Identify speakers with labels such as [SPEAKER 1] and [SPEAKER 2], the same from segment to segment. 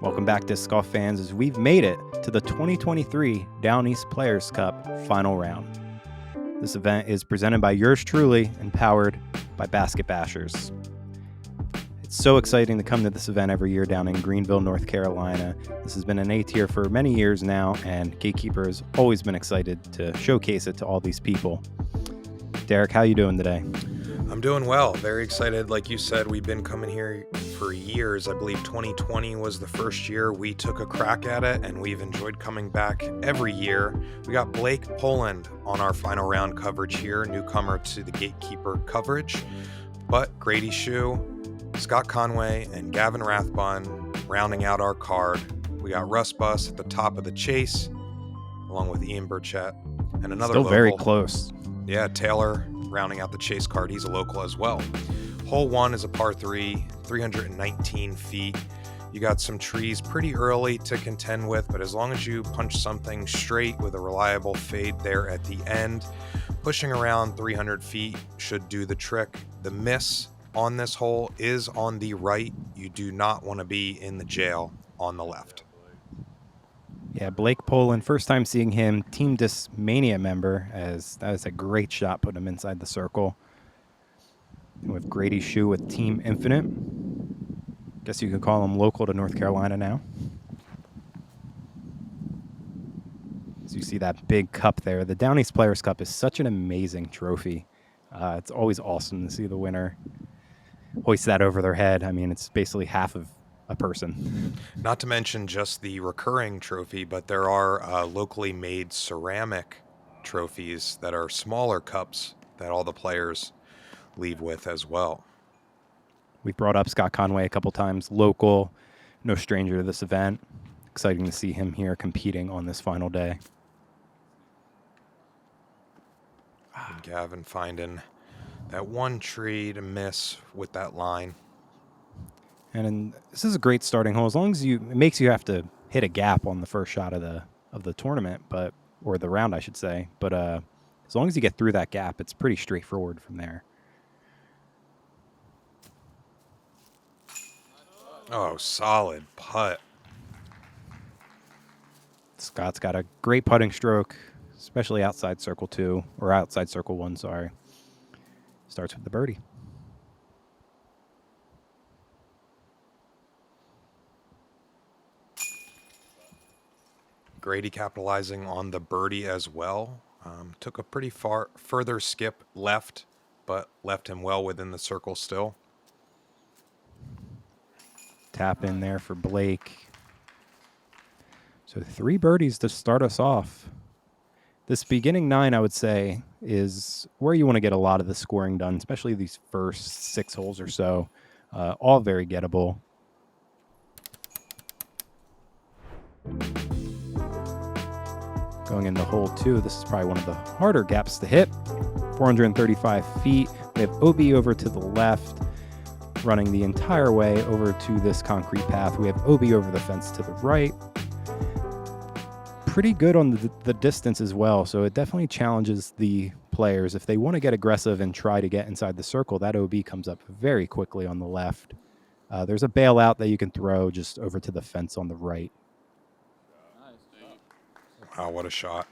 [SPEAKER 1] Welcome back to Scull fans as we've made it to the 2023 Down East Players Cup final round. This event is presented by yours truly and powered by Basket Bashers. It's so exciting to come to this event every year down in Greenville, North Carolina. This has been an A-Tier for many years now, and Gatekeeper has always been excited to showcase it to all these people. Derek, how you doing today?
[SPEAKER 2] I'm doing well. Very excited. Like you said, we've been coming here for years. I believe 2020 was the first year we took a crack at it, and we've enjoyed coming back every year. We got Blake Poland on our final round coverage here, newcomer to the Gatekeeper coverage. But Grady Shue, Scott Conway, and Gavin Rathbun rounding out our card. We got Russ Bus at the top of the chase, along with Ian Burchett and another
[SPEAKER 1] Still
[SPEAKER 2] local.
[SPEAKER 1] very close.
[SPEAKER 2] Yeah, Taylor rounding out the chase card. He's a local as well. Hole 1 is a par 3, 319 feet. You got some trees pretty early to contend with, but as long as you punch something straight with a reliable fade there at the end, pushing around 300 feet should do the trick. The miss on this hole is on the right. You do not want to be in the jail on the left.
[SPEAKER 1] Yeah, Blake Poland, first time seeing him, Team Discmania member, as that was a great shot, putting him inside the circle. And with Grady Shue with Team Infinite. Guess you could call him local to North Carolina now. As you see that big cup there. The Down East Players Cup is such an amazing trophy. It's always awesome to see the winner hoist that over their head. I mean, it's basically half of a person.
[SPEAKER 2] Not to mention just the recurring trophy, but there are locally made ceramic trophies that are smaller cups that all the players leave with as well.
[SPEAKER 1] We've brought up Scott Conway a couple times, local, no stranger to this event. Exciting to see him here competing on this final day.
[SPEAKER 2] And Gavin finding that one tree to miss with that line.
[SPEAKER 1] And this is a great starting hole. As long as it makes you have to hit a gap on the first shot of the tournament, or the round, I should say. But as long as you get through that gap, it's pretty straightforward from there.
[SPEAKER 2] Oh, solid putt.
[SPEAKER 1] Scott's got a great putting stroke, especially outside circle 2, or outside circle 1, sorry. Starts with the birdie.
[SPEAKER 2] Grady capitalizing on the birdie as well. Took a pretty further skip left, but left him well within the circle still.
[SPEAKER 1] Tap in there for Blake. So 3 birdies to start us off. This beginning 9, I would say, is where you want to get a lot of the scoring done, especially these first 6 holes or so. All very gettable. Going into hole 2, this is probably one of the harder gaps to hit. 435 feet. We have OB over to the left, running the entire way over to this concrete path. We have OB over the fence to the right. Pretty good on the distance as well, so it definitely challenges the players. If they want to get aggressive and try to get inside the circle, that OB comes up very quickly on the left. There's a bailout that you can throw just over to the fence on the right.
[SPEAKER 2] Wow, what a shot.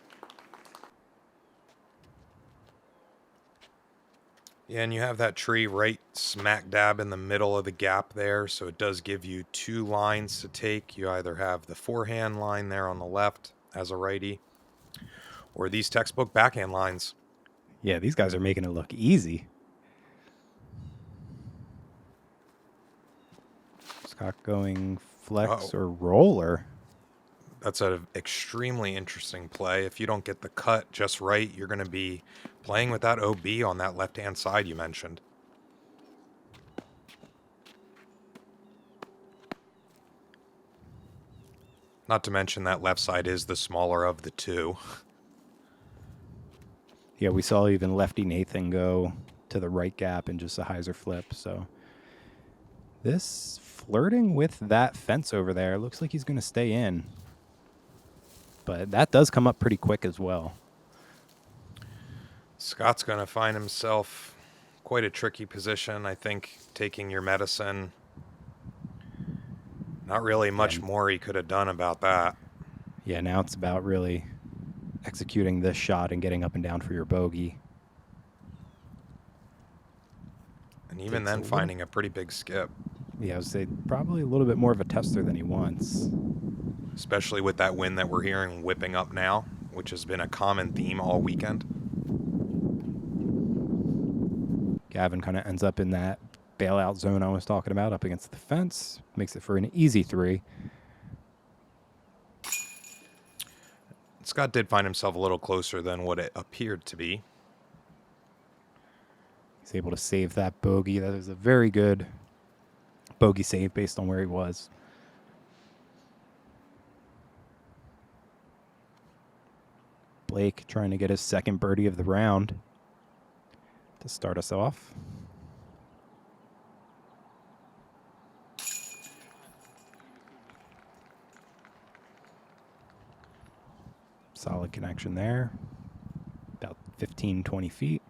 [SPEAKER 2] Yeah, and you have that tree right smack dab in the middle of the gap there, so it does give you 2 lines to take. You either have the forehand line there on the left as a righty, or these textbook backhand lines.
[SPEAKER 1] Yeah, these guys are making it look easy. Scott going flex or roller.
[SPEAKER 2] That's an extremely interesting play. If you don't get the cut just right, you're going to be playing with that OB on that left-hand side you mentioned. Not to mention that left side is the smaller of the 2.
[SPEAKER 1] Yeah, we saw even lefty Nathan go to the right gap in just a hyzer flip. So this flirting with that fence over there, looks like he's going to stay in. But that does come up pretty quick as well.
[SPEAKER 2] Scott's going to find himself quite a tricky position. I think taking your medicine, Not really much more he could have done about that.
[SPEAKER 1] Yeah, now it's about really executing this shot and getting up and down for your bogey.
[SPEAKER 2] And even then, finding a pretty big skip.
[SPEAKER 1] Yeah, I would say probably a little bit more of a tester than he wants.
[SPEAKER 2] Especially with that wind that we're hearing whipping up now, which has been a common theme all weekend.
[SPEAKER 1] Gavin kind of ends up in that bailout zone I was talking about, up against the fence. Makes it for an easy 3.
[SPEAKER 2] Scott did find himself a little closer than what it appeared to be.
[SPEAKER 1] He's able to save that bogey. That is a very good bogey save based on where he was. Blake trying to get his second birdie of the round to start us off. Solid connection there. About 15, 20 feet.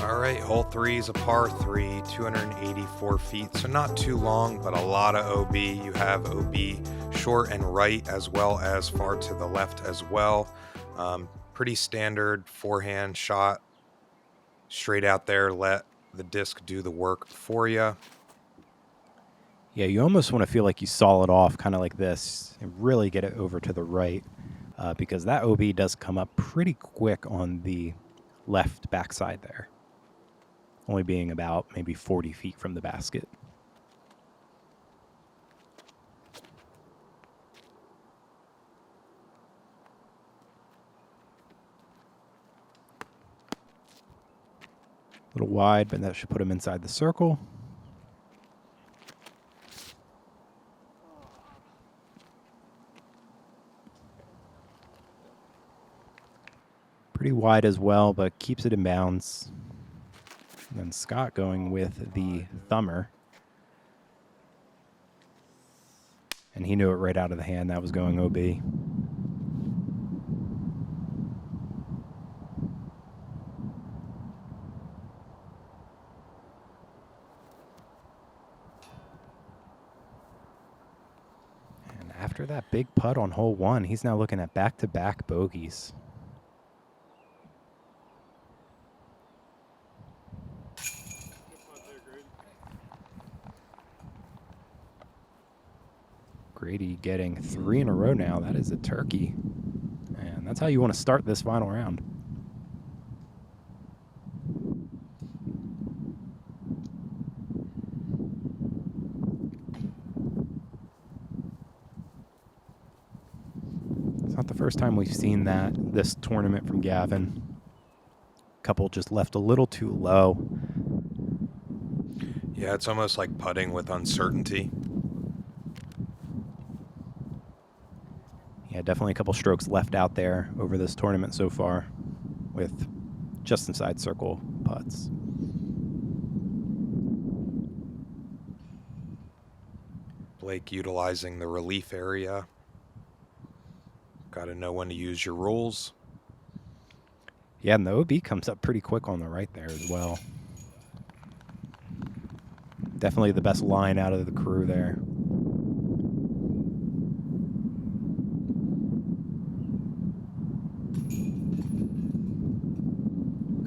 [SPEAKER 2] All right, hole 3 is a par 3, 284 feet, so not too long, but a lot of OB. You have OB short and right as well as far to the left as well. Pretty standard forehand shot. Straight out there, let the disc do the work for you.
[SPEAKER 1] Yeah, you almost want to feel like you saw it off kind of like this and really get it over to the right because that OB does come up pretty quick on the left backside there, only being about maybe 40 feet from the basket. A little wide, but that should put him inside the circle. Pretty wide as well, but keeps it in bounds. And then Scott going with the thumber. And he knew it right out of the hand. That was going OB. After that big putt on hole 1, he's now looking at back-to-back bogeys. Grady getting 3 in a row now. That is a turkey. And that's how you want to start this final round. It's not the first time we've seen this tournament from Gavin. Couple just left a little too low.
[SPEAKER 2] Yeah, it's almost like putting with uncertainty.
[SPEAKER 1] Yeah, definitely a couple strokes left out there over this tournament so far with just inside circle putts.
[SPEAKER 2] Blake utilizing the relief area. Got to know when to use your rules.
[SPEAKER 1] Yeah, and the OB comes up pretty quick on the right there as well. Definitely the best line out of the crew there.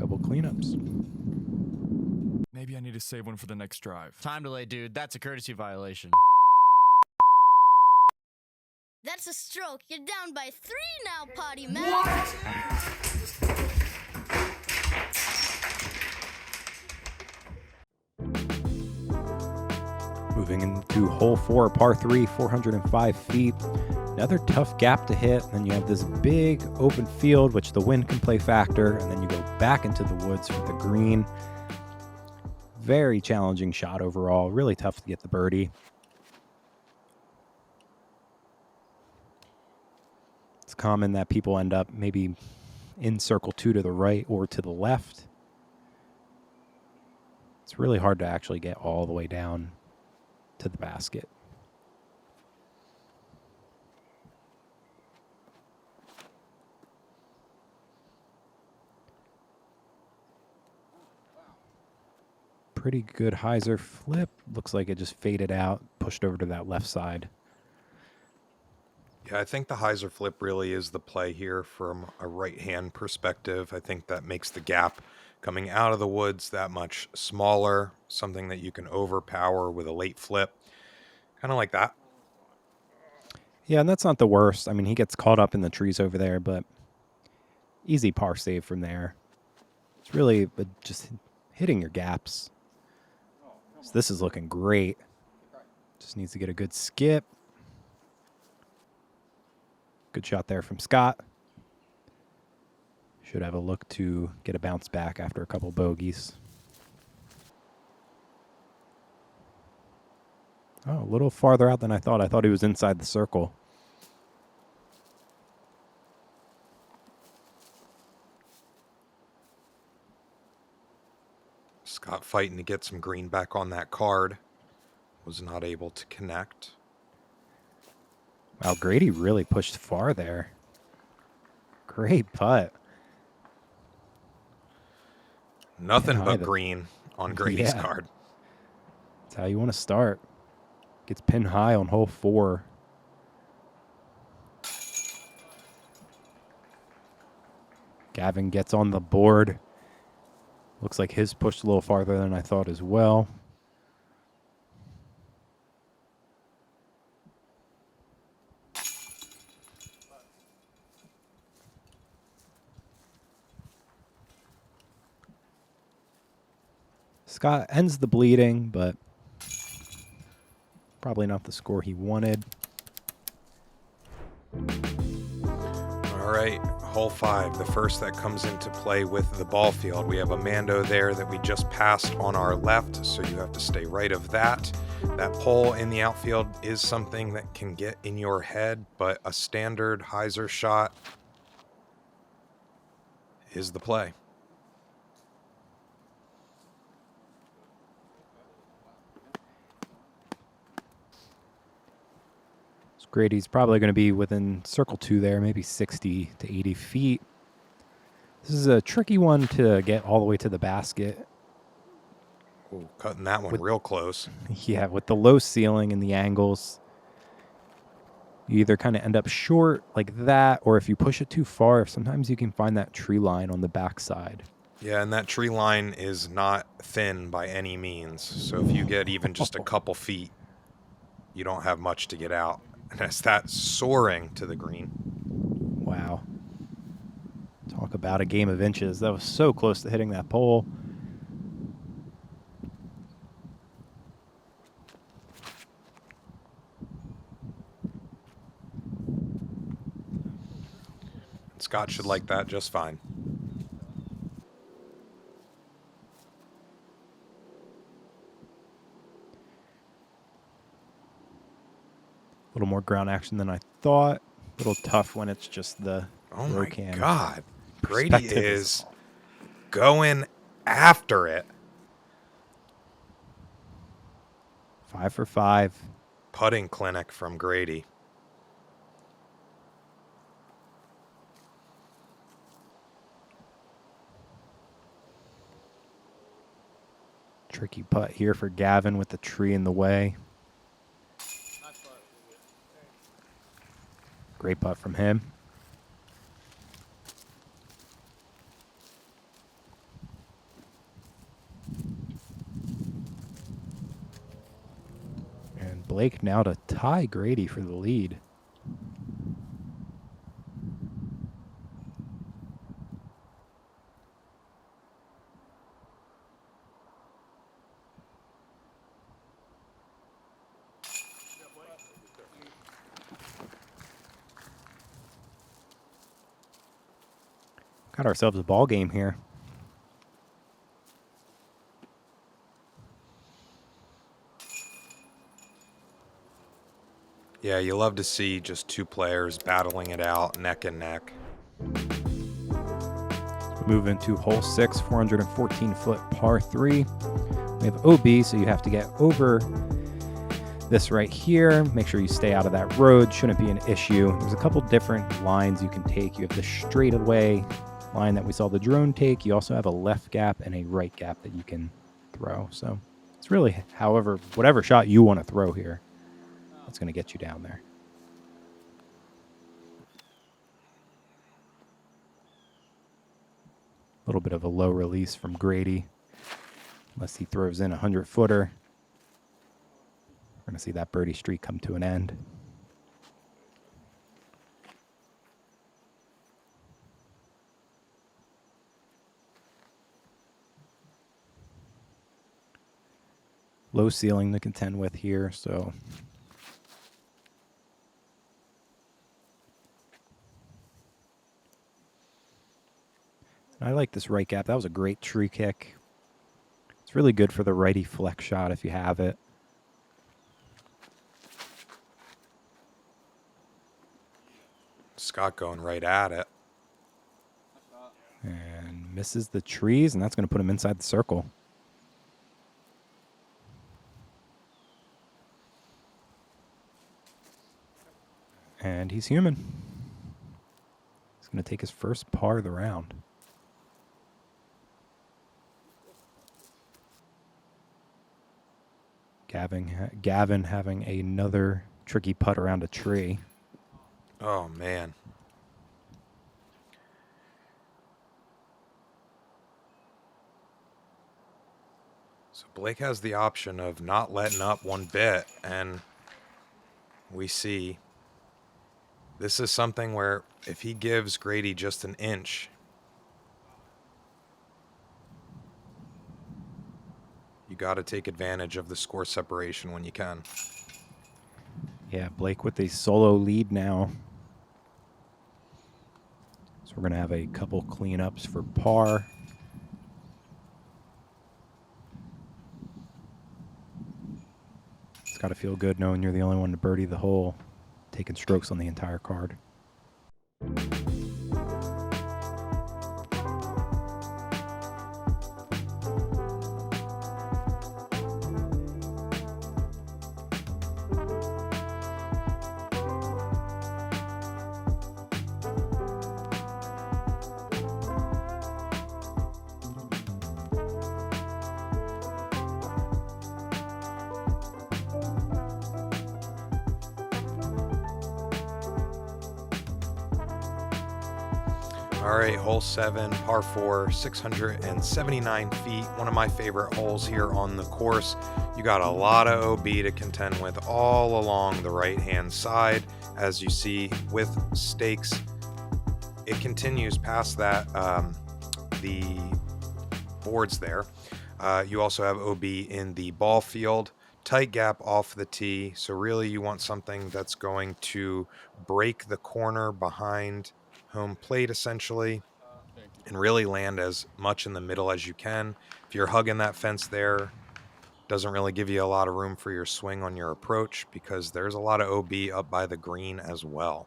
[SPEAKER 1] Couple cleanups.
[SPEAKER 3] Maybe I need to save one for the next drive.
[SPEAKER 4] Time delay, dude. That's a courtesy violation.
[SPEAKER 5] That's a stroke. You're down by 3 now, Potty Man.
[SPEAKER 1] Moving into hole 4, par 3, 405 feet. Another tough gap to hit. And then you have this big open field, which the wind can play factor. And then you go back into the woods for the green. Very challenging shot overall. Really tough to get the birdie. It's common that people end up maybe in circle 2 to the right or to the left. It's really hard to actually get all the way down to the basket. pretty good hyzer flip. Looks like it just faded out, pushed over to that left side.
[SPEAKER 2] Yeah, I think the hyzer flip really is the play here from a right-hand perspective. I think that makes the gap coming out of the woods that much smaller, something that you can overpower with a late flip. Kind of like that.
[SPEAKER 1] Yeah, and that's not the worst. I mean, he gets caught up in the trees over there, but easy par save from there. It's really just hitting your gaps. So this is looking great. Just needs to get a good skip. Good shot there from Scott. Should have a look to get a bounce back after a couple bogeys. Oh, a little farther out than I thought. I thought he was inside the circle.
[SPEAKER 2] Scott fighting to get some green back on that card. Was not able to connect.
[SPEAKER 1] Wow, Grady really pushed far there. Great putt.
[SPEAKER 2] Nothing
[SPEAKER 1] Yeah,
[SPEAKER 2] but green on Grady's card.
[SPEAKER 1] That's how you want to start. Gets pin high on hole 4. Gavin gets on the board. Looks like his pushed a little farther than I thought as well. Scott ends the bleeding, but probably not the score he wanted.
[SPEAKER 2] All right, hole 5, the first that comes into play with the ball field. We have a Mando there that we just passed on our left, so you have to stay right of that. That pole in the outfield is something that can get in your head, but a standard hyzer shot is the play.
[SPEAKER 1] Grady's probably going to be within circle 2 there, maybe 60 to 80 feet. This is a tricky one to get all the way to the basket.
[SPEAKER 2] Ooh, cutting that one real close.
[SPEAKER 1] Yeah, with the low ceiling and the angles, you either kind of end up short like that, or if you push it too far, sometimes you can find that tree line on the backside.
[SPEAKER 2] Yeah, and that tree line is not thin by any means. So if you get even just a couple feet, you don't have much to get out. And as that soaring to the green.
[SPEAKER 1] Wow. Talk about a game of inches. That was so close to hitting that pole.
[SPEAKER 2] Scott should like that just fine.
[SPEAKER 1] A little more ground action than I thought. A little tough when it's just the
[SPEAKER 2] Oh my
[SPEAKER 1] cam.
[SPEAKER 2] God. Grady
[SPEAKER 1] Perspective
[SPEAKER 2] is going after it.
[SPEAKER 1] 5 for 5.
[SPEAKER 2] Putting clinic from Grady.
[SPEAKER 1] Tricky putt here for Gavin with the tree in the way. Great putt from him. And Blake now to tie Grady for the lead. Got ourselves a ball game here.
[SPEAKER 2] Yeah, you love to see just two players battling it out neck and neck.
[SPEAKER 1] Move into hole 6, 414-foot par 3. We have OB, so you have to get over this right here. Make sure you stay out of that road. Shouldn't be an issue. There's a couple different lines you can take. You have the straightaway line that we saw the drone take. You also have a left gap and a right gap that you can throw. So it's really whatever shot you want to throw here, that's going to get you down there. A little bit of a low release from Grady. Unless he throws in a 100-footer. We're going to see that birdie streak come to an end. Low ceiling to contend with here, so I like this right gap. That was a great tree kick. It's really good for the righty flex shot if you have it.
[SPEAKER 2] Scott going right at it.
[SPEAKER 1] And misses the trees, and that's going to put him inside the circle. And he's human. He's going to take his first par of the round. Gavin having another tricky putt around a tree.
[SPEAKER 2] Oh, man. So Blake has the option of not letting up one bit, and we see this is something where if he gives Grady just an inch, you got to take advantage of the score separation when you can.
[SPEAKER 1] Yeah, Blake with a solo lead now. So we're going to have a couple cleanups for par. It's got to feel good knowing you're the only one to birdie the hole, taking strokes on the entire card.
[SPEAKER 2] All right, hole 7, par 4, 679 feet. One of my favorite holes here on the course. You got a lot of OB to contend with all along the right-hand side. As you see with stakes, it continues past that, the boards there. You also have OB in the ball field. Tight gap off the tee. So really you want something that's going to break the corner behind home plate essentially and really land as much in the middle as you can. If you're hugging that fence there, doesn't really give you a lot of room for your swing on your approach because there's a lot of OB up by the green as well.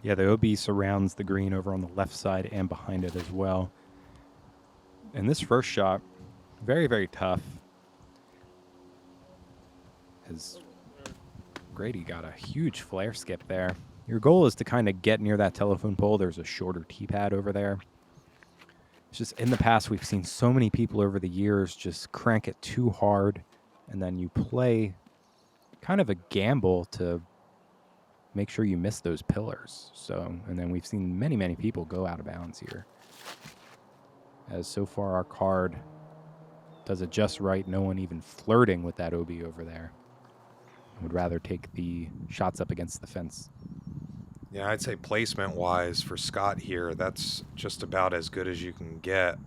[SPEAKER 1] Yeah, the OB surrounds the green over on the left side and behind it as well. And this first shot, very, very tough. As Grady got a huge flare skip there. Your goal is to kind of get near that telephone pole. There's a shorter tee pad over there. It's just in the past, we've seen so many people over the years just crank it too hard. And then you play kind of a gamble to make sure you miss those pillars. So, and then we've seen many, many people go out of bounds here. As so far our card does it just right. No one even flirting with that OB over there. I would rather take the shots up against the fence.
[SPEAKER 2] Yeah, I'd say placement-wise for Scott here, that's just about as good as you can get.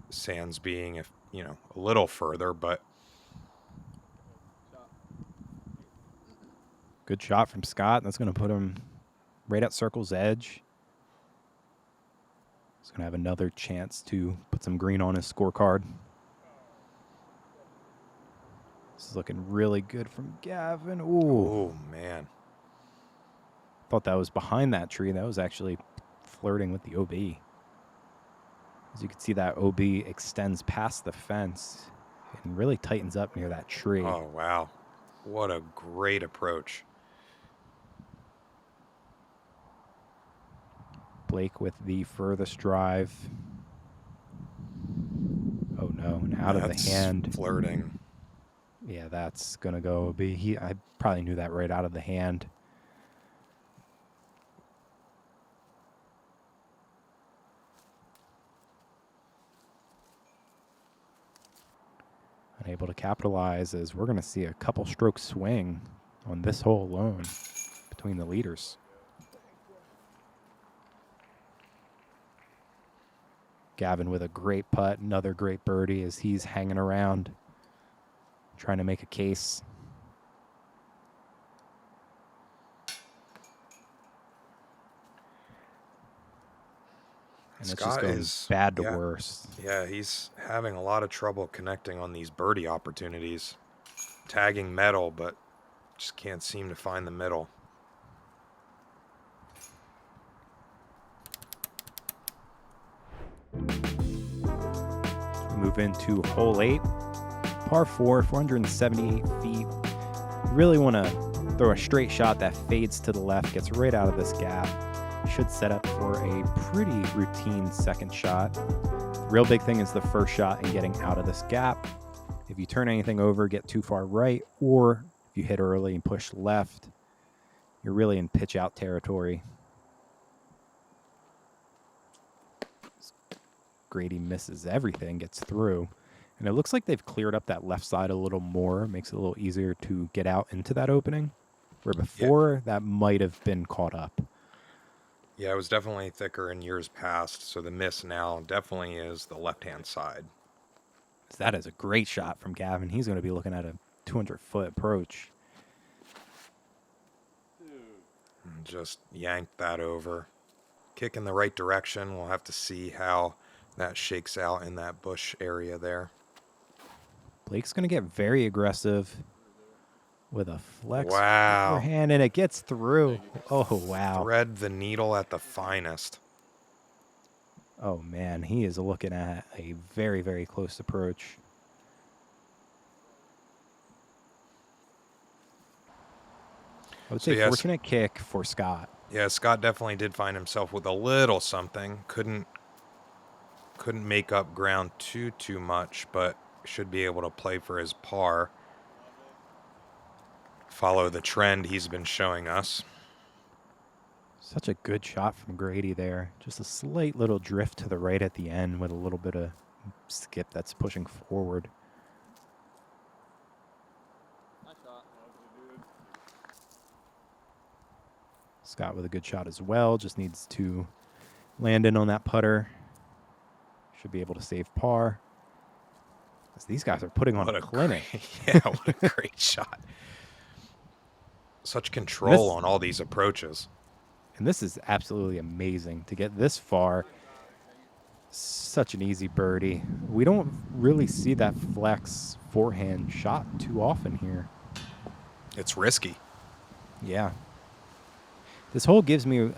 [SPEAKER 2] Sans being, if you know, a little further, but
[SPEAKER 1] good shot from Scott. That's going to put him right at circle's edge. He's going to have another chance to put some green on his scorecard. This is looking really good from Gavin. Ooh.
[SPEAKER 2] Oh, man.
[SPEAKER 1] Thought that was behind that tree. That was actually flirting with the OB. As you can see, that OB extends past the fence and really tightens up near that tree.
[SPEAKER 2] Oh, wow. What a great approach.
[SPEAKER 1] Blake with the furthest drive. Oh, no, and out of the
[SPEAKER 2] That's
[SPEAKER 1] hand.
[SPEAKER 2] flirting.
[SPEAKER 1] Yeah, that's gonna go be. I probably knew that right out of the hand. Unable to capitalize, as we're gonna see a couple stroke swing on this hole alone between the leaders. Gavin with a great putt, another great birdie as he's hanging around, trying to make a case. And it's just
[SPEAKER 2] Scott
[SPEAKER 1] going
[SPEAKER 2] is
[SPEAKER 1] bad to worse.
[SPEAKER 2] Yeah, he's having a lot of trouble connecting on these birdie opportunities. Tagging metal, but just can't seem to find the middle.
[SPEAKER 1] We move into hole 8, par 4, 478 feet. You really want to throw a straight shot that fades to the left, gets right out of this gap. Should set up for a pretty routine second shot. Real big thing is the first shot and getting out of this gap. If you turn anything over, get too far right, or if you hit early and push left, you're really in pitch out territory. Grady misses everything, gets through. And it looks like they've cleared up that left side a little more. Makes it a little easier to get out into that opening, where before that might have been caught up.
[SPEAKER 2] Yeah, it was definitely thicker in years past, so the miss now definitely is the left-hand side.
[SPEAKER 1] That is a great shot from Gavin. He's going to be looking at a 200-foot approach.
[SPEAKER 2] And just yanked that over. Kick in the right direction. We'll have to see how that shakes out in that bush area there.
[SPEAKER 1] Blake's going to get very aggressive with a flex
[SPEAKER 2] Wow.
[SPEAKER 1] forehand, and it gets through. Oh, wow.
[SPEAKER 2] Thread the needle at the finest.
[SPEAKER 1] Oh, man, he is looking at a very, very close approach. I would say fortunate kick for Scott.
[SPEAKER 2] Yeah, Scott definitely did find himself with a little something. Couldn't make up ground too much, but should be able to play for his par. Follow the trend he's been showing us.
[SPEAKER 1] Such a good shot from Grady there. Just a slight little drift to the right at the end with a little bit of skip that's pushing forward. Scott with a good shot as well. Just needs to land in on that putter. Should be able to save par. As these guys are putting on a clinic.
[SPEAKER 2] Yeah, what a great shot. Such control on all these approaches.
[SPEAKER 1] And this is absolutely amazing to get this far. Such an easy birdie. We don't really see that flex forehand shot too often here.
[SPEAKER 2] It's risky.
[SPEAKER 1] Yeah. This hole gives me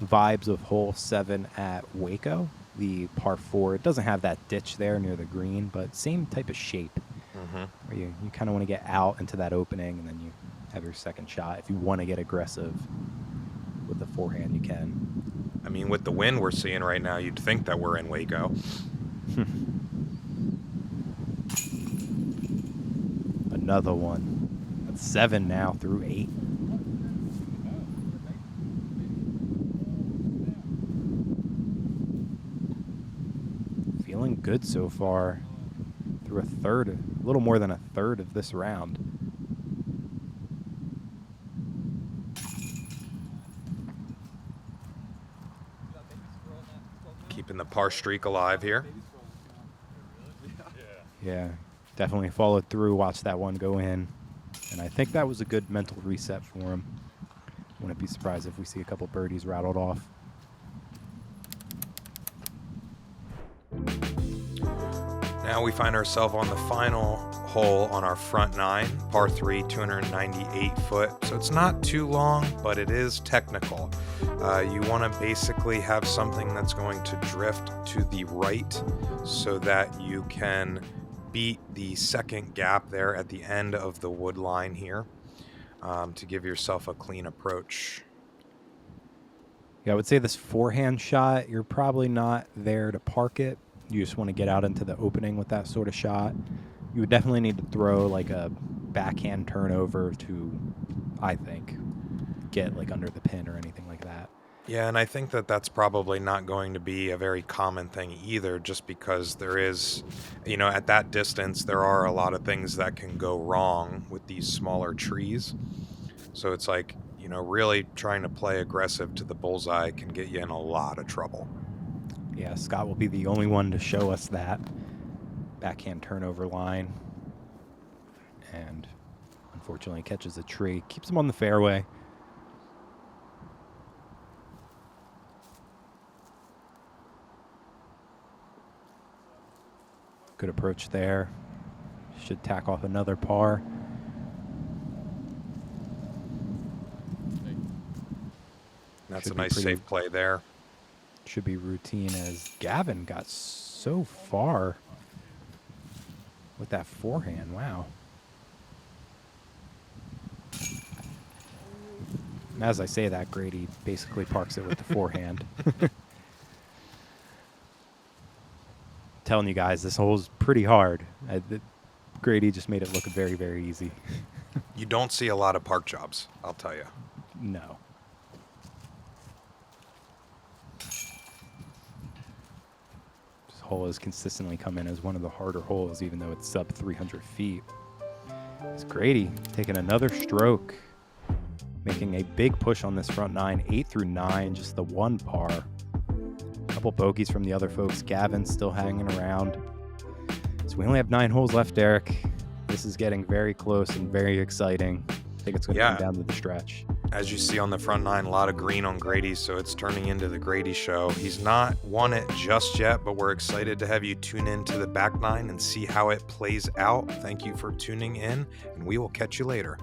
[SPEAKER 1] vibes of hole 7 at Waco, the par 4. It doesn't have that ditch there near the green, but same type of shape. Where you kind of want to get out into that opening, and then you have your second shot. If you want to get aggressive with the forehand, you can.
[SPEAKER 2] I mean, with the wind we're seeing right now, you'd think that we're in Waco.
[SPEAKER 1] Another one. That's 7 now through 8. Feeling good so far through a little more than a third of this round.
[SPEAKER 2] Keeping the par streak alive here.
[SPEAKER 1] Yeah, definitely followed through, watched that one go in. And I think that was a good mental reset for him. Wouldn't be surprised if we see a couple birdies rattled off.
[SPEAKER 2] Now we find ourselves on the final hole on our front 9, par 3, 298 foot. So it's not too long, but it is technical. You want to basically have something that's going to drift to the right so that you can beat the second gap there at the end of the wood line here to give yourself a clean approach.
[SPEAKER 1] Yeah, I would say this forehand shot, you're probably not there to park it. you just want to get out into the opening with that sort of shot, you would definitely need to throw like a backhand turnover to, I think, get like under the pin or anything like that.
[SPEAKER 2] Yeah, and I think that that's probably not going to be a very common thing either, just because there is, at that distance, there are a lot of things that can go wrong with these smaller trees. So it's like, really trying to play aggressive to the bullseye can get you in a lot of trouble.
[SPEAKER 1] Yeah, Scott will be the only one to show us that backhand turnover line. And unfortunately catches a tree, keeps him on the fairway. Good approach there. Should tack off another par.
[SPEAKER 2] That's
[SPEAKER 1] Should
[SPEAKER 2] a
[SPEAKER 1] be
[SPEAKER 2] nice
[SPEAKER 1] pretty-
[SPEAKER 2] safe play there.
[SPEAKER 1] Should be routine as Gavin got so far with that forehand. Wow. And as I say that, Grady basically parks it with the forehand. Telling you guys, this hole's pretty hard. Grady just made it look very, very easy.
[SPEAKER 2] You don't see a lot of park jobs, I'll tell you.
[SPEAKER 1] No. This hole has consistently come in as one of the harder holes, even though it's sub 300 feet. It's Grady taking another stroke, making a big push on this front nine, 8 through 9, just the one par. Couple bogeys from the other folks. Gavin still hanging around. So we only have 9 holes left, Derek. This is getting very close and very exciting. I think it's going to come down to the stretch.
[SPEAKER 2] As you see on the front nine, a lot of green on Grady, so it's turning into the Grady show. He's not won it just yet, but we're excited to have you tune in to the back nine and see how it plays out. Thank you for tuning in, and we will catch you later.